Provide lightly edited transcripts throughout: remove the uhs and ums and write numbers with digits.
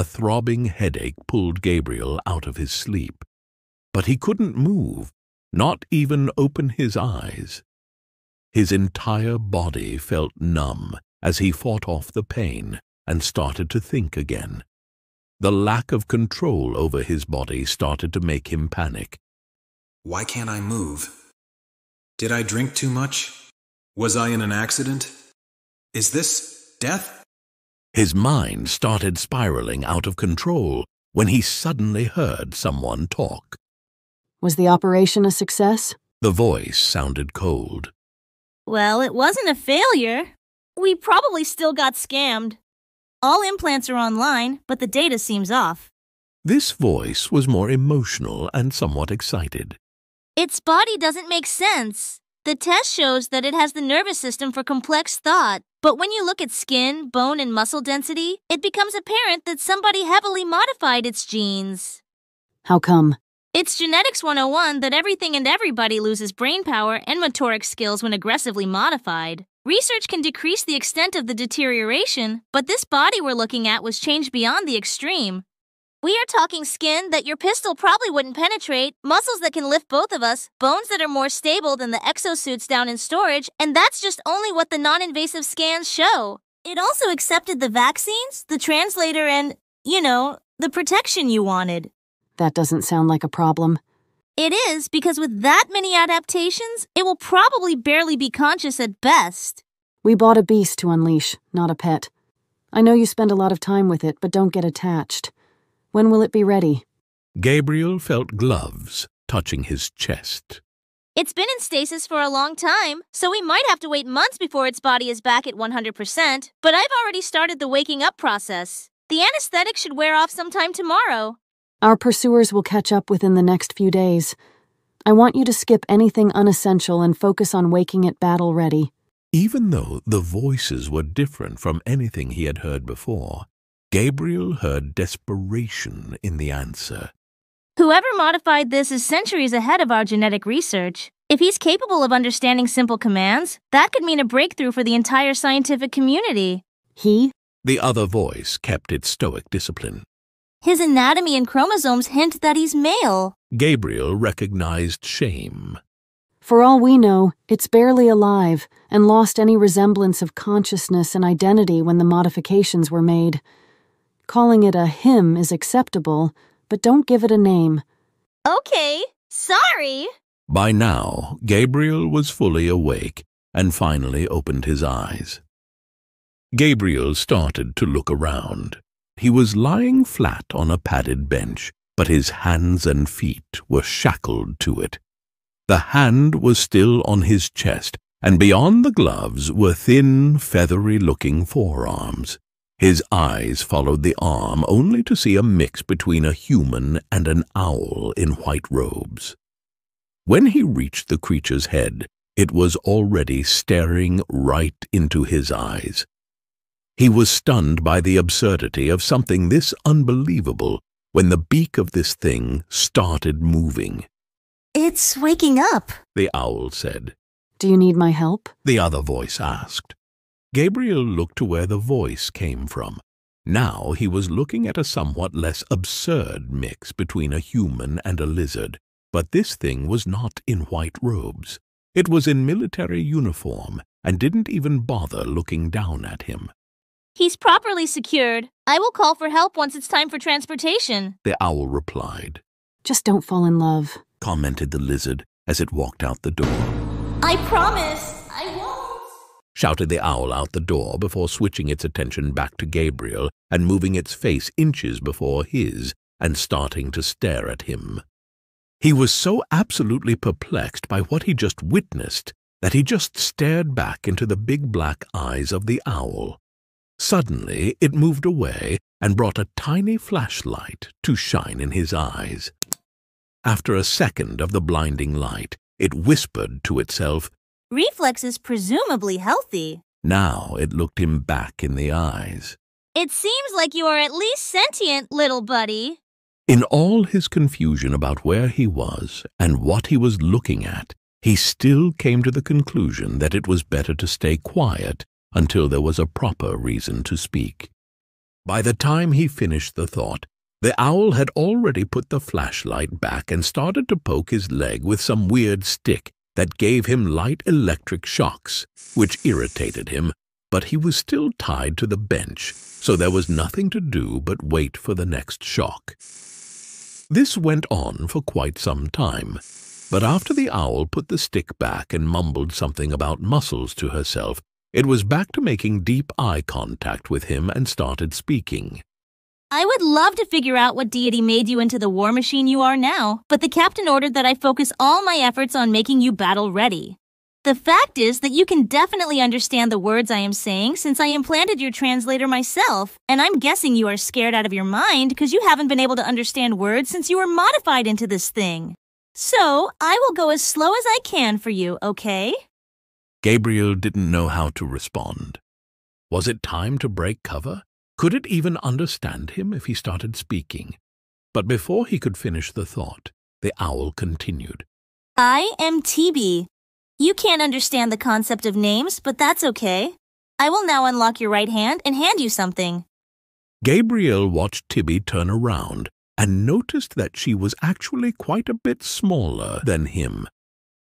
A throbbing headache pulled Gabriel out of his sleep, but he couldn't move, not even open his eyes. His entire body felt numb as he fought off the pain and started to think again. The lack of control over his body started to make him panic. Why can't I move? Did I drink too much? Was I in an accident? Is this death? His mind started spiraling out of control when he suddenly heard someone talk. Was the operation a success? The voice sounded cold. Well, it wasn't a failure. We probably still got scammed. All implants are online, but the data seems off. This voice was more emotional and somewhat excited. Its body doesn't make sense. The test shows that it has the nervous system for complex thought, but when you look at skin, bone, and muscle density, it becomes apparent that somebody heavily modified its genes. How come? It's Genetics 101 that everything and everybody loses brain power and motoric skills when aggressively modified. Research can decrease the extent of the deterioration, but this body we're looking at was changed beyond the extreme. We are talking skin that your pistol probably wouldn't penetrate, muscles that can lift both of us, bones that are more stable than the exosuits down in storage, and that's just only what the non-invasive scans show. It also accepted the vaccines, the translator, and, the protection you wanted. That doesn't sound like a problem. It is, because with that many adaptations, it will probably barely be conscious at best. We bought a beast to unleash, not a pet. I know you spend a lot of time with it, but don't get attached. When will it be ready? Gabriel felt gloves touching his chest. It's been in stasis for a long time, so we might have to wait months before its body is back at 100%, but I've already started the waking up process. The anesthetic should wear off sometime tomorrow. Our pursuers will catch up within the next few days. I want you to skip anything unessential and focus on waking it battle-ready. Even though the voices were different from anything he had heard before, Gabriel heard desperation in the answer. Whoever modified this is centuries ahead of our genetic research. If he's capable of understanding simple commands, that could mean a breakthrough for the entire scientific community. He? The other voice kept its stoic discipline. His anatomy and chromosomes hint that he's male. Gabriel recognized shame. For all we know, it's barely alive and lost any resemblance of consciousness and identity when the modifications were made. Calling it a him is acceptable, but don't give it a name. Okay, sorry. By now, Gabriel was fully awake and finally opened his eyes. Gabriel started to look around. He was lying flat on a padded bench, but his hands and feet were shackled to it. The hand was still on his chest, and beyond the gloves were thin, feathery-looking forearms. His eyes followed the arm only to see a mix between a human and an owl in white robes. When he reached the creature's head, it was already staring right into his eyes. He was stunned by the absurdity of something this unbelievable when the beak of this thing started moving. It's waking up, the owl said. Do you need my help? The other voice asked. Gabriel looked to where the voice came from. Now he was looking at a somewhat less absurd mix between a human and a lizard, but this thing was not in white robes. It was in military uniform and didn't even bother looking down at him. He's properly secured. I will call for help once it's time for transportation, the owl replied. Just don't fall in love, commented the lizard as it walked out the door. I promise, I won't, shouted the owl out the door before switching its attention back to Gabriel and moving its face inches before his and starting to stare at him. He was so absolutely perplexed by what he just witnessed that he just stared back into the big black eyes of the owl. Suddenly, it moved away and brought a tiny flashlight to shine in his eyes. After a second of the blinding light, it whispered to itself, Reflex is presumably healthy. Now it looked him back in the eyes. It seems like you are at least sentient, little buddy. In all his confusion about where he was and what he was looking at, he still came to the conclusion that it was better to stay quiet until there was a proper reason to speak. By the time he finished the thought, the owl had already put the flashlight back and started to poke his leg with some weird stick that gave him light electric shocks, which irritated him, but he was still tied to the bench, so there was nothing to do but wait for the next shock. This went on for quite some time, but after the owl put the stick back and mumbled something about muscles to herself, it was back to making deep eye contact with him and started speaking. I would love to figure out what deity made you into the war machine you are now, but the captain ordered that I focus all my efforts on making you battle-ready. The fact is that you can definitely understand the words I am saying since I implanted your translator myself, and I'm guessing you are scared out of your mind because you haven't been able to understand words since you were modified into this thing. So, I will go as slow as I can for you, okay? Gabriel didn't know how to respond. Was it time to break cover? Could it even understand him if he started speaking? But before he could finish the thought, the owl continued. I am TB. You can't understand the concept of names, but that's okay. I will now unlock your right hand and hand you something. Gabriel watched Tibby turn around and noticed that she was actually quite a bit smaller than him.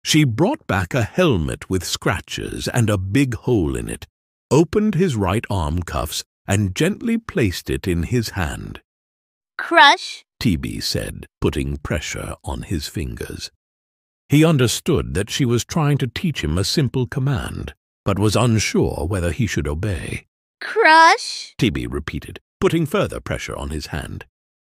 She brought back a helmet with scratches and a big hole in it, opened his right arm cuffs, and gently placed it in his hand. Crush, Tibby said, putting pressure on his fingers. He understood that she was trying to teach him a simple command, but was unsure whether he should obey. Crush, Tibby repeated, putting further pressure on his hand.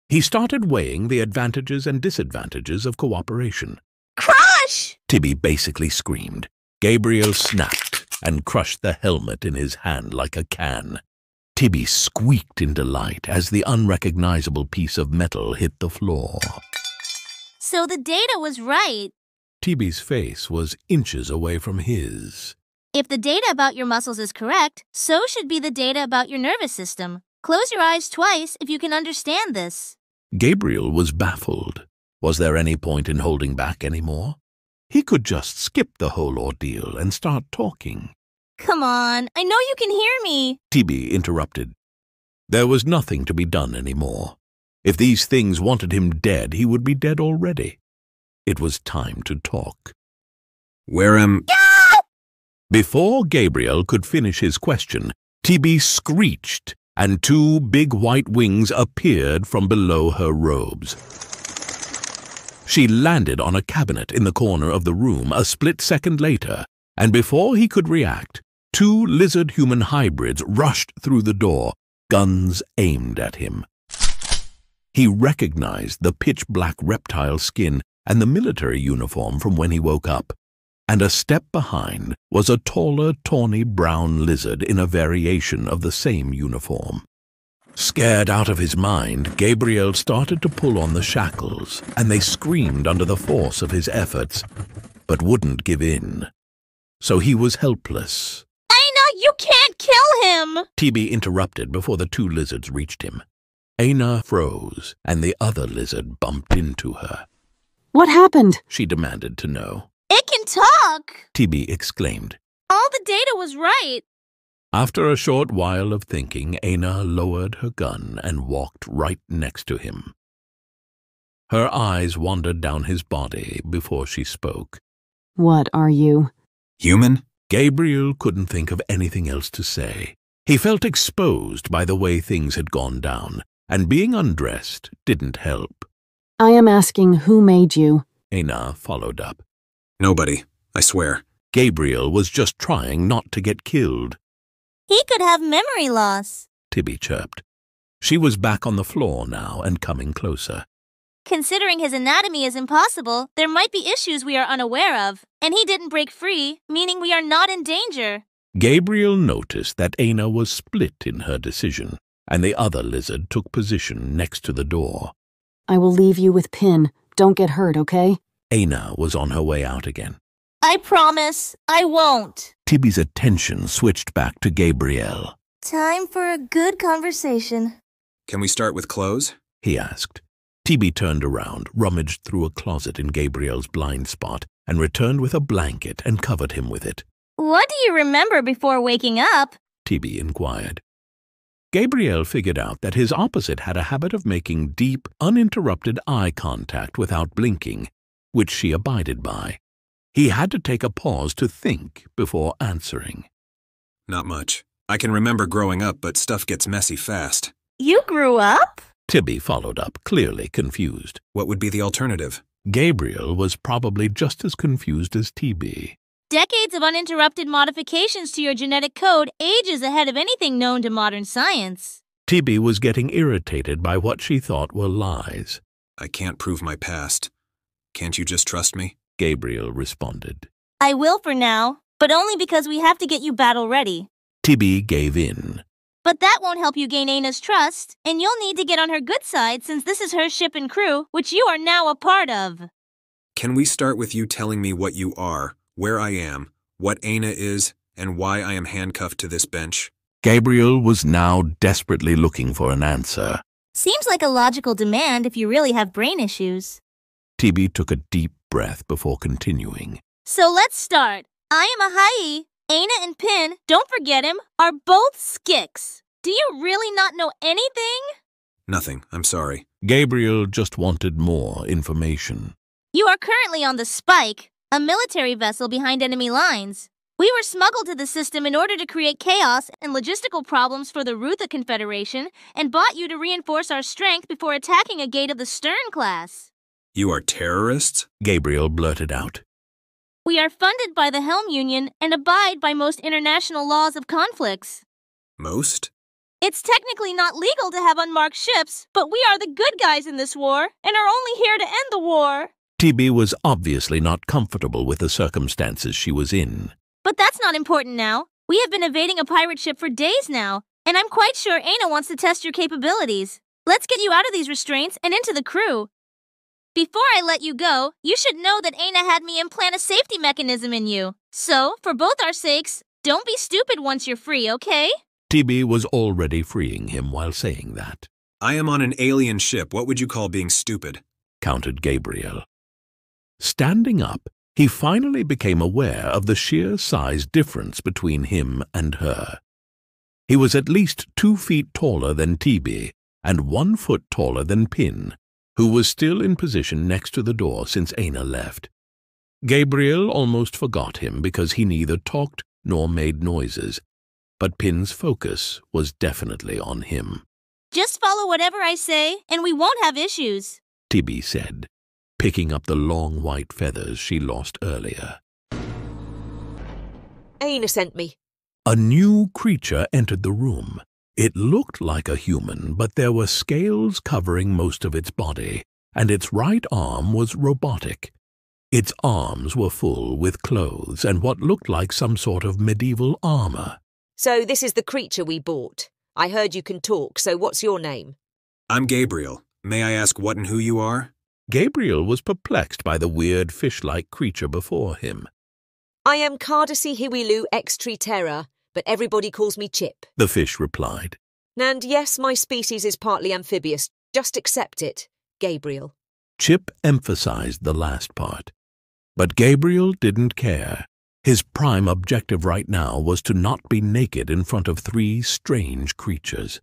He started weighing the advantages and disadvantages of cooperation. Crush! Tibby basically screamed. Gabriel snapped and crushed the helmet in his hand like a can. Tibby squeaked in delight as the unrecognizable piece of metal hit the floor. So the data was right. Tibby's face was inches away from his. If the data about your muscles is correct, so should be the data about your nervous system. Close your eyes twice if you can understand this. Gabriel was baffled. Was there any point in holding back anymore? He could just skip the whole ordeal and start talking. Come on, I know you can hear me. Tibby interrupted. There was nothing to be done anymore. If these things wanted him dead, he would be dead already. It was time to talk. Where am... Before Gabriel could finish his question, Tibby screeched, and two big white wings appeared from below her robes. She landed on a cabinet in the corner of the room a split second later, and before he could react, two lizard-human hybrids rushed through the door, guns aimed at him. He recognized the pitch-black reptile skin and the military uniform from when he woke up, and a step behind was a taller, tawny brown lizard in a variation of the same uniform. Scared out of his mind, Gabriel started to pull on the shackles, and they screamed under the force of his efforts, but wouldn't give in. So he was helpless. Aina, you can't kill him! Tibby interrupted before the two lizards reached him. Aina froze, and the other lizard bumped into her. What happened? She demanded to know. It can talk! Tibby exclaimed. All the data was right. After a short while of thinking, Aina lowered her gun and walked right next to him. Her eyes wandered down his body before she spoke. What are you? Human? Gabriel couldn't think of anything else to say. He felt exposed by the way things had gone down, and being undressed didn't help. I am asking who made you. Aina followed up. Nobody, I swear. Gabriel was just trying not to get killed. He could have memory loss. Tibby chirped. She was back on the floor now and coming closer. Considering his anatomy is impossible, there might be issues we are unaware of, and he didn't break free, meaning we are not in danger. Gabriel noticed that Aina was split in her decision, and the other lizard took position next to the door. I will leave you with Pin. Don't get hurt, okay? Aina was on her way out again. I promise, I won't. Tibby's attention switched back to Gabriel. Time for a good conversation. Can we start with clothes? He asked. Tibby turned around, rummaged through a closet in Gabriel's blind spot, and returned with a blanket and covered him with it. What do you remember before waking up? Tibby inquired. Gabriel figured out that his opposite had a habit of making deep, uninterrupted eye contact without blinking, which she abided by. He had to take a pause to think before answering. Not much. I can remember growing up, but stuff gets messy fast. You grew up? Tibby followed up, clearly confused. What would be the alternative? Gabriel was probably just as confused as TB. Decades of uninterrupted modifications to your genetic code ages ahead of anything known to modern science. TB was getting irritated by what she thought were lies. I can't prove my past. Can't you just trust me? Gabriel responded. I will for now, but only because we have to get you battle ready. TB gave in. But that won't help you gain Aina's trust, and you'll need to get on her good side since this is her ship and crew, which you are now a part of. Can we start with you telling me what you are, where I am, what Aina is, and why I am handcuffed to this bench? Gabriel was now desperately looking for an answer. Seems like a logical demand if you really have brain issues. TB took a deep breath before continuing. So let's start. I am a Hai. Aina and Pin, don't forget him, are both skicks. Do you really not know anything? Nothing, I'm sorry. Gabriel just wanted more information. You are currently on the Spike, a military vessel behind enemy lines. We were smuggled to the system in order to create chaos and logistical problems for the Rutha Confederation and bought you to reinforce our strength before attacking a gate of the Stern class. You are terrorists? Gabriel blurted out. We are funded by the Helm Union and abide by most international laws of conflicts. Most? It's technically not legal to have unmarked ships, but we are the good guys in this war and are only here to end the war. TB was obviously not comfortable with the circumstances she was in. But that's not important now. We have been evading a pirate ship for days now, and I'm quite sure Aina wants to test your capabilities. Let's get you out of these restraints and into the crew. Before I let you go, you should know that Aina had me implant a safety mechanism in you. So, for both our sakes, don't be stupid once you're free, okay? TB was already freeing him while saying that. I am on an alien ship. What would you call being stupid? Countered Gabriel. Standing up, he finally became aware of the sheer size difference between him and her. He was at least 2 feet taller than TB and 1 foot taller than Pin, who was still in position next to the door since Aina left. Gabriel almost forgot him because he neither talked nor made noises, but Pin's focus was definitely on him. Just follow whatever I say, and we won't have issues, TB said, picking up the long white feathers she lost earlier. Aina sent me. A new creature entered the room. It looked like a human, but there were scales covering most of its body, and its right arm was robotic. Its arms were full with clothes and what looked like some sort of medieval armor. So this is the creature we bought. I heard you can talk, so what's your name? I'm Gabriel. May I ask what and who you are? Gabriel was perplexed by the weird fish-like creature before him. I am Cardasi Hiwilu ex Treacherous, but everybody calls me Chip. The fish replied. And yes, my species is partly amphibious. Just accept it, Gabriel. Chip emphasized the last part. But Gabriel didn't care. His prime objective right now was to not be naked in front of 3 strange creatures.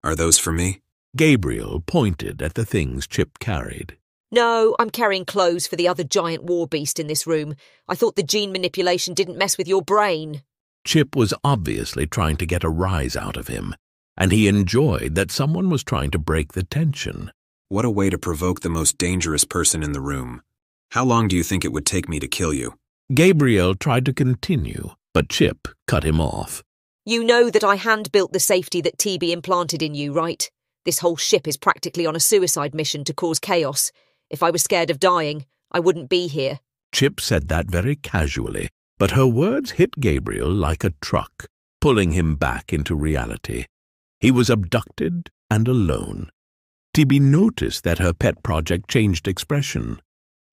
Are those for me? Gabriel pointed at the things Chip carried. No, I'm carrying clothes for the other giant war beast in this room. I thought the gene manipulation didn't mess with your brain. Chip was obviously trying to get a rise out of him, and he enjoyed that someone was trying to break the tension. What a way to provoke the most dangerous person in the room. How long do you think it would take me to kill you? Gabriel tried to continue, but Chip cut him off. You know that I hand-built the safety that TB implanted in you, right? This whole ship is practically on a suicide mission to cause chaos. If I was scared of dying, I wouldn't be here. Chip said that very casually, but her words hit Gabriel like a truck, pulling him back into reality. He was abducted and alone. TB noticed that her pet project changed expression.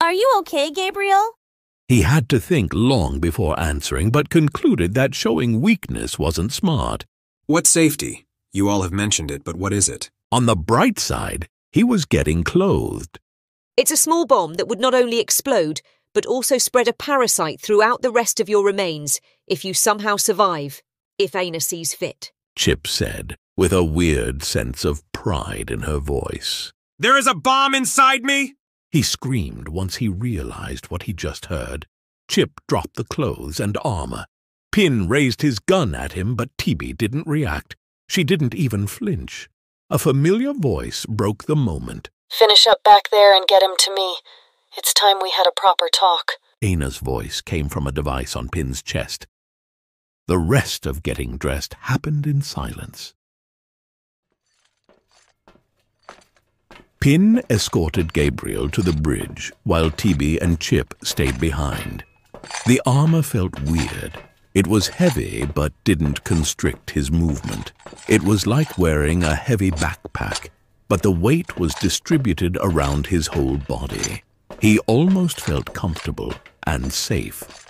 Are you okay, Gabriel? He had to think long before answering, but concluded that showing weakness wasn't smart. What safety? You all have mentioned it, but what is it? On the bright side, he was getting clothed. It's a small bomb that would not only explode, but also spread a parasite throughout the rest of your remains if you somehow survive, if Aina sees fit. Chip said, with a weird sense of pride in her voice. There is a bomb inside me? He screamed once he realized what he just heard. Chip dropped the clothes and armor. Pin raised his gun at him, but TB didn't react. She didn't even flinch. A familiar voice broke the moment. Finish up back there and get him to me. It's time we had a proper talk. Ana's voice came from a device on Pin's chest. The rest of getting dressed happened in silence. Pin escorted Gabriel to the bridge, while TB and Chip stayed behind. The armor felt weird. It was heavy, but didn't constrict his movement. It was like wearing a heavy backpack, but the weight was distributed around his whole body. He almost felt comfortable and safe.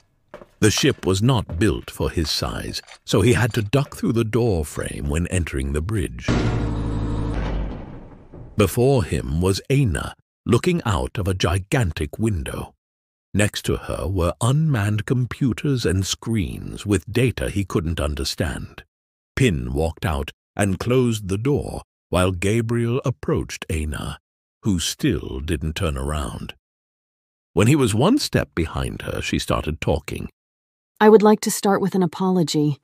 The ship was not built for his size, so he had to duck through the door frame when entering the bridge. Before him was Ana, looking out of a gigantic window. Next to her were unmanned computers and screens with data he couldn't understand. Pin walked out and closed the door while Gabriel approached Ana, who still didn't turn around. When he was one step behind her, she started talking. I would like to start with an apology.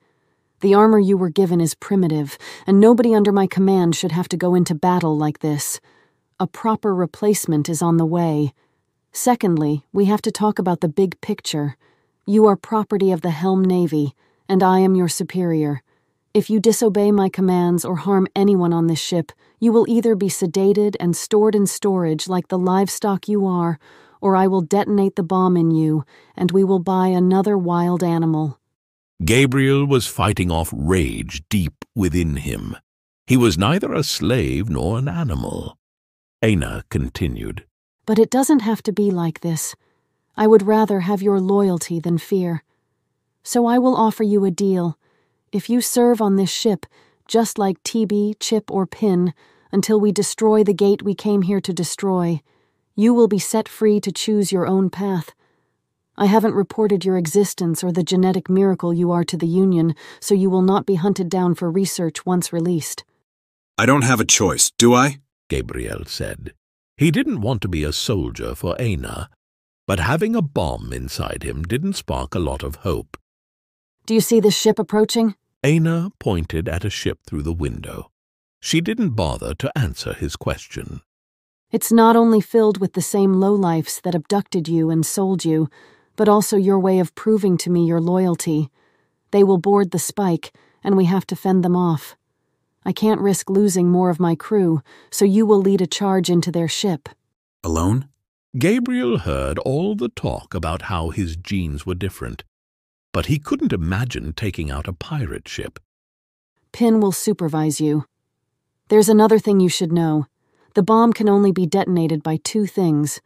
The armor you were given is primitive, and nobody under my command should have to go into battle like this. A proper replacement is on the way. Secondly, we have to talk about the big picture. You are property of the Helm Navy, and I am your superior. If you disobey my commands or harm anyone on this ship, you will either be sedated and stored in storage like the livestock you are, or I will detonate the bomb in you, and we will buy another wild animal. Gabriel was fighting off rage deep within him. He was neither a slave nor an animal. Ana continued. But it doesn't have to be like this. I would rather have your loyalty than fear. So I will offer you a deal. If you serve on this ship, just like TB, Chip, or Pin, until we destroy the gate we came here to destroy, you will be set free to choose your own path. I haven't reported your existence or the genetic miracle you are to the Union, so you will not be hunted down for research once released. I don't have a choice, do I? Gabriel said. He didn't want to be a soldier for Ana, but having a bomb inside him didn't spark a lot of hope. Do you see this ship approaching? Ana pointed at a ship through the window. She didn't bother to answer his question. It's not only filled with the same lowlifes that abducted you and sold you, but also your way of proving to me your loyalty. They will board the Spike, and we have to fend them off. I can't risk losing more of my crew, so you will lead a charge into their ship. Alone? Gabriel heard all the talk about how his genes were different, but he couldn't imagine taking out a pirate ship. Pin will supervise you. There's another thing you should know. The bomb can only be detonated by two things: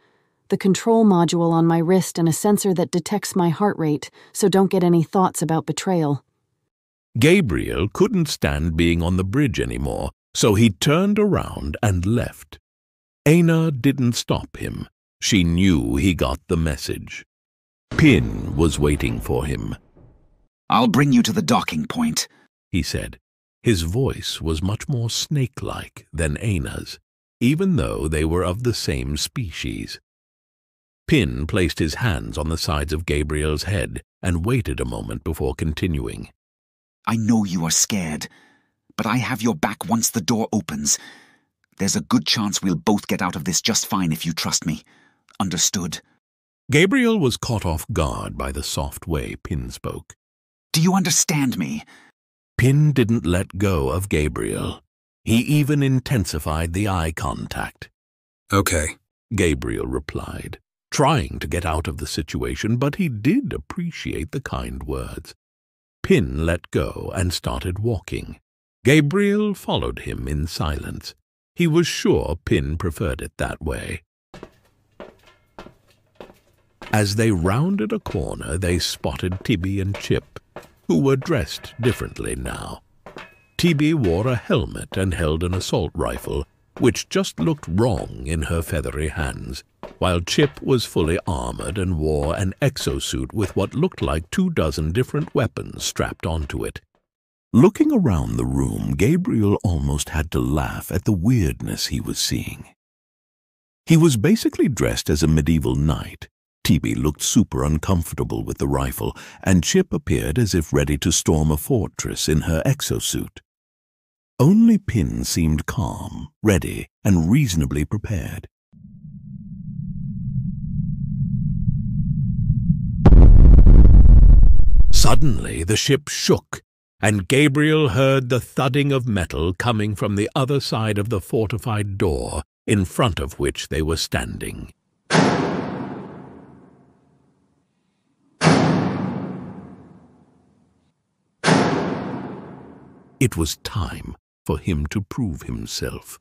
the control module on my wrist and a sensor that detects my heart rate, so don't get any thoughts about betrayal. Gabriel couldn't stand being on the bridge anymore, so he turned around and left. Ana didn't stop him. She knew he got the message. Pin was waiting for him. I'll bring you to the docking point, he said. His voice was much more snake-like than Ana's, even though they were of the same species. Pin placed his hands on the sides of Gabriel's head and waited a moment before continuing. I know you are scared, but I have your back once the door opens. There's a good chance we'll both get out of this just fine if you trust me. Understood? Gabriel was caught off guard by the soft way Pin spoke. Do you understand me? Pin didn't let go of Gabriel. He even intensified the eye contact. Okay, Gabriel replied, trying to get out of the situation, but he did appreciate the kind words. Pin let go and started walking. Gabriel followed him in silence. He was sure Pin preferred it that way. As they rounded a corner, they spotted TB and Chip, who were dressed differently now. TB wore a helmet and held an assault rifle, which just looked wrong in her feathery hands, while Chip was fully armored and wore an exosuit with what looked like 24 different weapons strapped onto it. Looking around the room, Gabriel almost had to laugh at the weirdness he was seeing. He was basically dressed as a medieval knight. TB looked super uncomfortable with the rifle, and Chip appeared as if ready to storm a fortress in her exosuit. Only Pin seemed calm, ready, and reasonably prepared. Suddenly, the ship shook, and Gabriel heard the thudding of metal coming from the other side of the fortified door in front of which they were standing. It was time for him to prove himself.